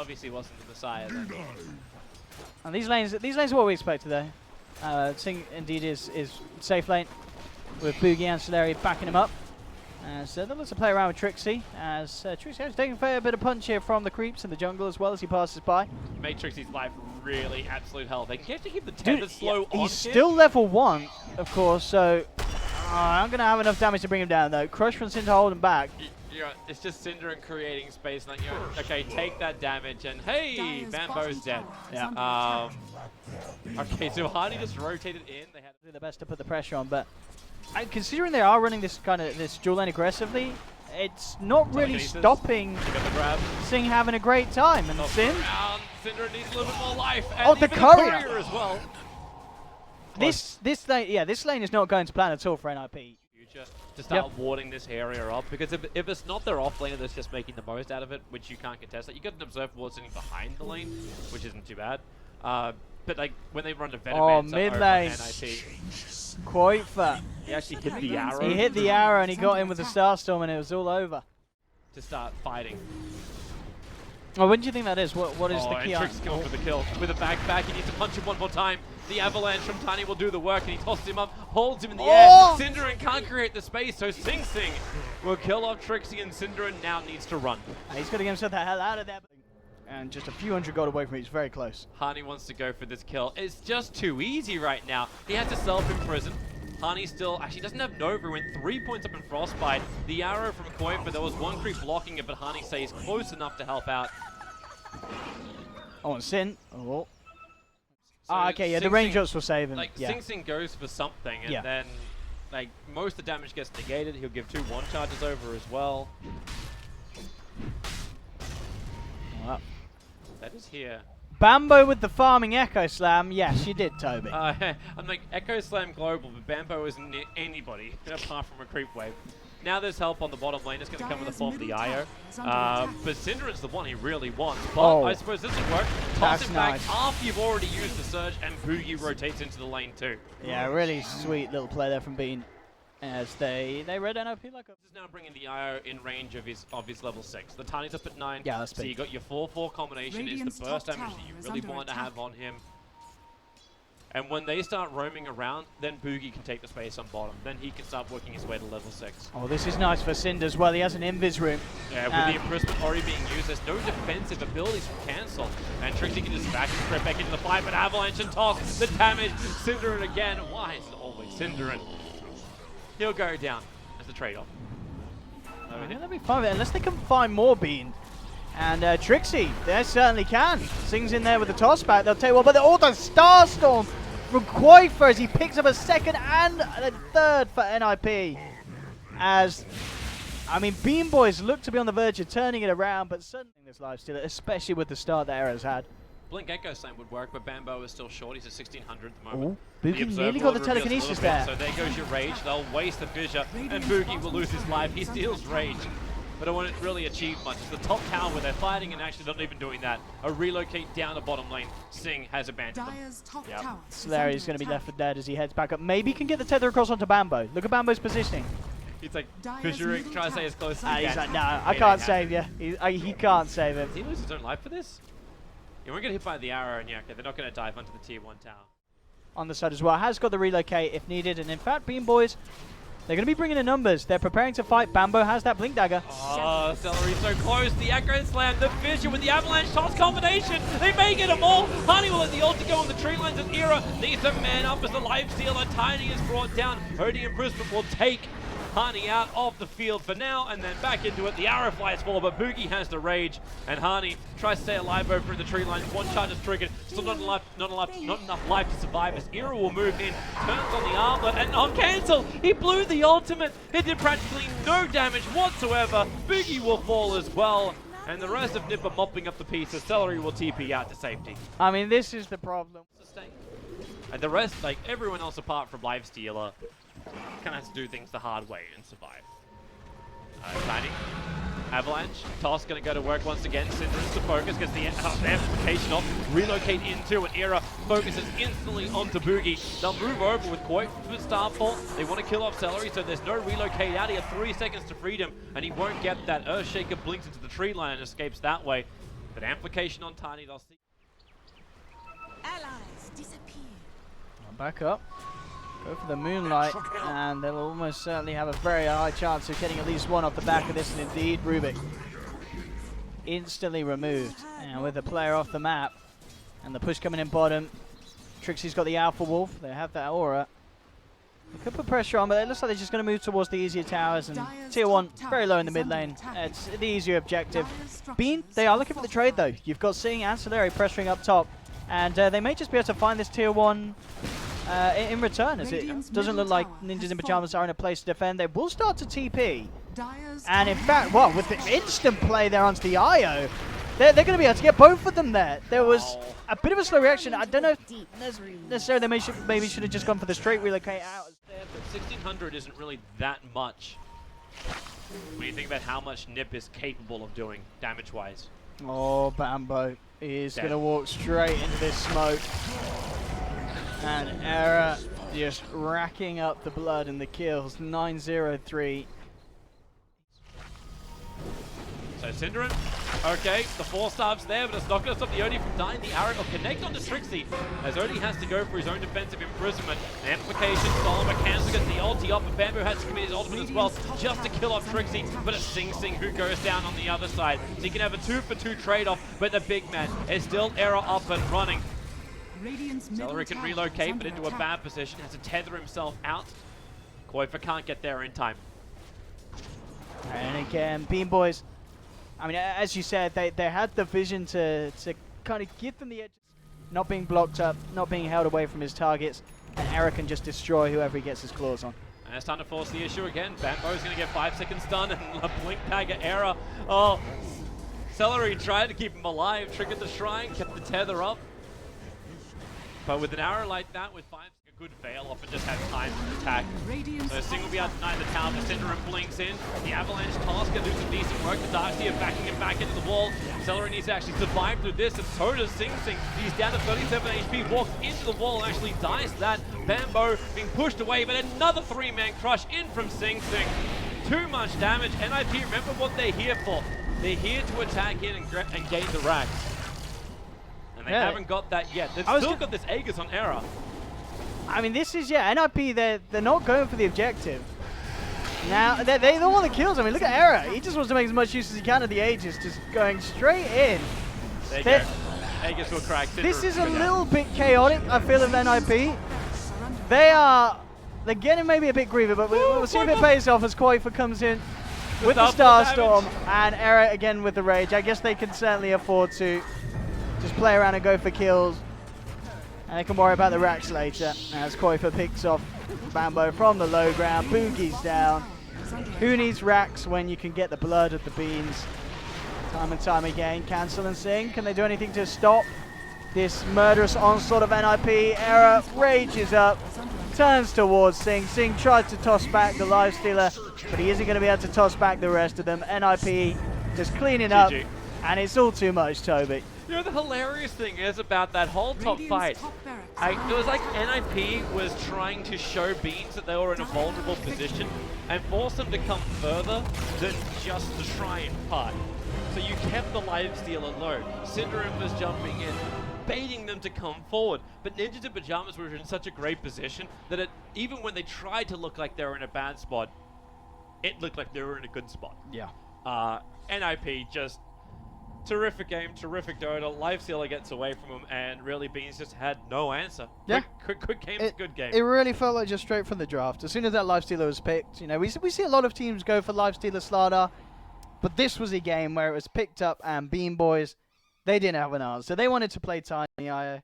obviously wasn't the Messiah then. And these lanes are what we expect today. Sing indeed is safe lane with Boogie and Solari backing him up. So they'll also play around with Trixie, as Trixie has taken a fair bit of punch here from the creeps in the jungle as well as he passes by. Made Trixie's life really absolute hell. They can actually keep the tether slow on He's still level 1, of course, so I'm going to have enough damage to bring him down though. Crush from Sin to hold him back. It's just Syndra and creating space. Like, okay, take that damage, and hey, BeanBoys dead. Yeah. Okay, so Hardy just rotated in. They had to do their best to put the pressure on, but considering they are running this dual lane aggressively, it's not really stopping Sing having a great time. And Sin, Syndra needs a little bit more life. And the courier as well. This lane is not going to plan at all for NiP. To start warding this area up, because if it's not their off laner that's just making the most out of it, which you can't contest, like you got an observer ward sitting behind the lane, which isn't too bad. But like when they run to Venom, mid lane, quite fat. He actually hit the arrow. He hit the arrow and he got in with the Starstorm, and it was all over. To start fighting. Well, when do you think that is? What is the key? Trix's going for the kill. With a back, he needs to punch him one more time. The avalanche from Tiny will do the work, and he tosses him up, holds him in the air. Syndra can't create the space, so SingSing will kill off Trixie, and Syndra now needs to run. He's got to get himself the hell out of there. And just a few hundred gold away from it. He's very close. Hani wants to go for this kill. It's just too easy right now. He has to self-imprison. Hani still actually doesn't have Nova. Went 3 points up in Frostbite. The arrow from Kiev, but there was one creep blocking it, but Hani stays close enough to help out. Oh, and Sin. Oh. So okay, yeah, the range ups will save him. Like, SingSing goes for something, and then, like, most of the damage gets negated. He'll give 2 1 charges over as well. That is here. Bambo with the farming Echo Slam. Yes, you did, Toby. I'm like, Echo Slam global, but Bambo isn't anybody apart from a creep wave. Now there's help on the bottom lane. It's going to come in the form of the IO. But Syndra is the one he really wants. But I suppose this will work. Toss him back after you've already used the surge, and Boogie rotates into the lane too. Yeah, really sweet little play there from Bean. As they read NiP like a... This is now bringing the IO in range of his level 6. The Tiny's up at 9. Yeah, that's big. So you got your 4-4 combination. It's the burst damage that you really want to have on him. And when they start roaming around, then Boogie can take the space on bottom. Then he can start working his way to level 6. Oh, this is nice for Cinder as well. He has an invis room. Yeah, with the imprisonment already being used, there's no defensive abilities from Cancel. And Trixie can just back into the fight, but Avalanche and Toss, the damage. Cinderin again. Why is it always Cinderin? He'll go down as a trade-off. That'll be fun, unless they can find more Bean. And Trixie, they certainly can. Sings in there with the toss back. They'll take one, but the Starstorm from Kiev as he picks up a second and a third for NiP. As, I mean, BeanBoys look to be on the verge of turning it around, but certainly this lifesteal, especially with the start that Era's had. Blink Echo Slam would work, but Bambo is still short. He's at 1600 at the moment. Boogie nearly got the telekinesis there. So there goes your rage. They'll waste the fissure, and Boogie will lose his life. He steals rage, but it won't really achieve much. It's the top tower where they're fighting and actually not even doing that. A relocate down the bottom lane. Sing has abandoned them. Solari's going to be left for dead as he heads back up. Maybe he can get the tether across onto Bambo. Look at Bambo's positioning. He's like, fissuring, trying to stay as close as he can. He's like, no, I can't save you. He can't save him. Does he lose his own life for this? You won't get hit by the arrow, and yeah, okay, they're not going to dive onto the tier 1 tower. On the side as well, has got the relocate if needed, and in fact, BeanBoys, they're going to be bringing the numbers. They're preparing to fight. Bambo has that blink dagger. Oh, Celery so close. The Echo Slam, the fissure with the avalanche toss combination. They may get them all. Honey will let the ult go on the tree lines, and Era needs to man up as the lifestealer. Tiny is brought down. Odie and Brisbane will take Hani out of the field for now, and then back into it. The arrow flies forward, but Boogie has the rage, and Hani tries to stay alive over in the tree lines. One charge is triggered, still not enough life to survive as Era will move in, turns on the armlet, and on cancel, he blew the ultimate. It did practically no damage whatsoever. Boogie will fall as well, and the rest of NiP are mopping up the pieces. Celery will TP out to safety. I mean, this is the problem. And the rest, like everyone else apart from Lifestealer, kind of has to do things the hard way and survive. Tiny. Avalanche. Toss going to go to work once again. Syndra's to focus, gets the amplification off. Relocate into an Era. Focuses instantly onto Boogie. They'll move over with Koi with Starfall. They want to kill off Celery, so there's no relocate out. He has 3 seconds to freedom, and he won't get that. Earthshaker blinks into the tree line and escapes that way. But amplification on Tiny, they'll see. Allies disappear. Back up. Go for the Moonlight, and they'll almost certainly have a very high chance of getting at least one off the back of this, and indeed, Rubik instantly removed. And with the player off the map, and the push coming in bottom, Trixie's got the Alpha Wolf, they have that aura. They could put pressure on, but it looks like they're just going to move towards the easier towers, and Tier 1 very low in the mid lane. It's the easier objective. Bean, they are looking for the trade though. You've got Sing and Solari pressuring up top, and they may just be able to find this Tier 1 in return, as it doesn't look like Ninjas in Pyjamas are in a place to defend. They will start to TP, and in fact, well, with the instant play there onto the IO, they're going to be able to get both of them there. There was a bit of a slow reaction. I don't know if necessarily they maybe should have just gone for the straight relocate out. But 1600 isn't really that much when you think about how much NiP is capable of doing damage-wise. Oh, Bambo is going to walk straight into this smoke. And Era just racking up the blood and the kills. 9-0-3. So Synderen, okay, the 4-star's there, but it's not going to stop the Odie from dying. The arrow will connect onto Trixie, as Odie has to go for his own defensive imprisonment. Amplification, Solomon cancels against the ulti off, but Bamboo has to commit his ultimate as well, just to kill off Trixie, but it's SingSing who goes down on the other side. So you can have a 2-for-2 trade-off, but the big man is still Era up and running. Celery can relocate, but into a bad position, has to tether himself out. Koifa can't get there in time. And again, BeanBoys, I mean, as you said, they had the vision to kind of give them the edge, not being blocked up, not being held away from his targets, and Era can just destroy whoever he gets his claws on. And it's time to force the issue again. Bambo's going to get 5 seconds stun, and a blink tag at Era. Oh, Celery tried to keep him alive, triggered the shrine, kept the tether up. But with an arrow like that, with 5 a good fail off and just had time to attack. So Sing will be able to deny the tower, but Synderen blinks in. The Avalanche toss can do some decent work. The Darkseer backing him back into the wall. Celery needs to actually survive through this, and so does SingSing. He's down to 37 HP, walks into the wall and actually dies that. Bambo being pushed away, but another 3-man crush in from SingSing. Too much damage. NiP, remember what they're here for. They're here to attack in and gain the racks. And they haven't got that yet. They've still got this Aegis on Era. I mean, this is, NiP, they're not going for the objective. Now, they don't want the kills. I mean, look at Era. He just wants to make as much use as he can of the Aegis, just going straight in. There you go. Aegis will crack. This is a little bit chaotic, I feel, of NiP. They're getting maybe a bit greedy, but we'll see if it pays off as Koifa comes in with the Starstorm, and Era again with the Rage. I guess they can certainly afford to just play around and go for kills. And they can worry about the racks later, as Koifa picks off Bambo from the low ground, boogies down. Who needs racks when you can get the blood of the beans? Time and time again, Cancel and Sing. Can they do anything to stop this murderous onslaught of NiP? Era rages up, turns towards Sing. Sing tries to toss back the Lifestealer, but he isn't going to be able to toss back the rest of them. NiP just cleaning up, and it's all too much, Toby. You know, the hilarious thing is about that whole top fight, it was like NiP was trying to show Beans that they were in a vulnerable position and force them to come further than just the shrine part. So you kept the Lifestealer low. Synderen was jumping in, baiting them to come forward. But Ninjas in Pyjamas were in such a great position that even when they tried to look like they were in a bad spot, it looked like they were in a good spot. Yeah. NiP just... terrific game, terrific Dota. Lifestealer gets away from him, and really Beans just had no answer. Yeah. Quick game's a good game. It really felt like just straight from the draft. As soon as that Lifestealer was picked, we see a lot of teams go for Lifestealer Slardar, but this was a game where it was picked up, and BeanBoys, they didn't have an answer. They wanted to play Tiny IO.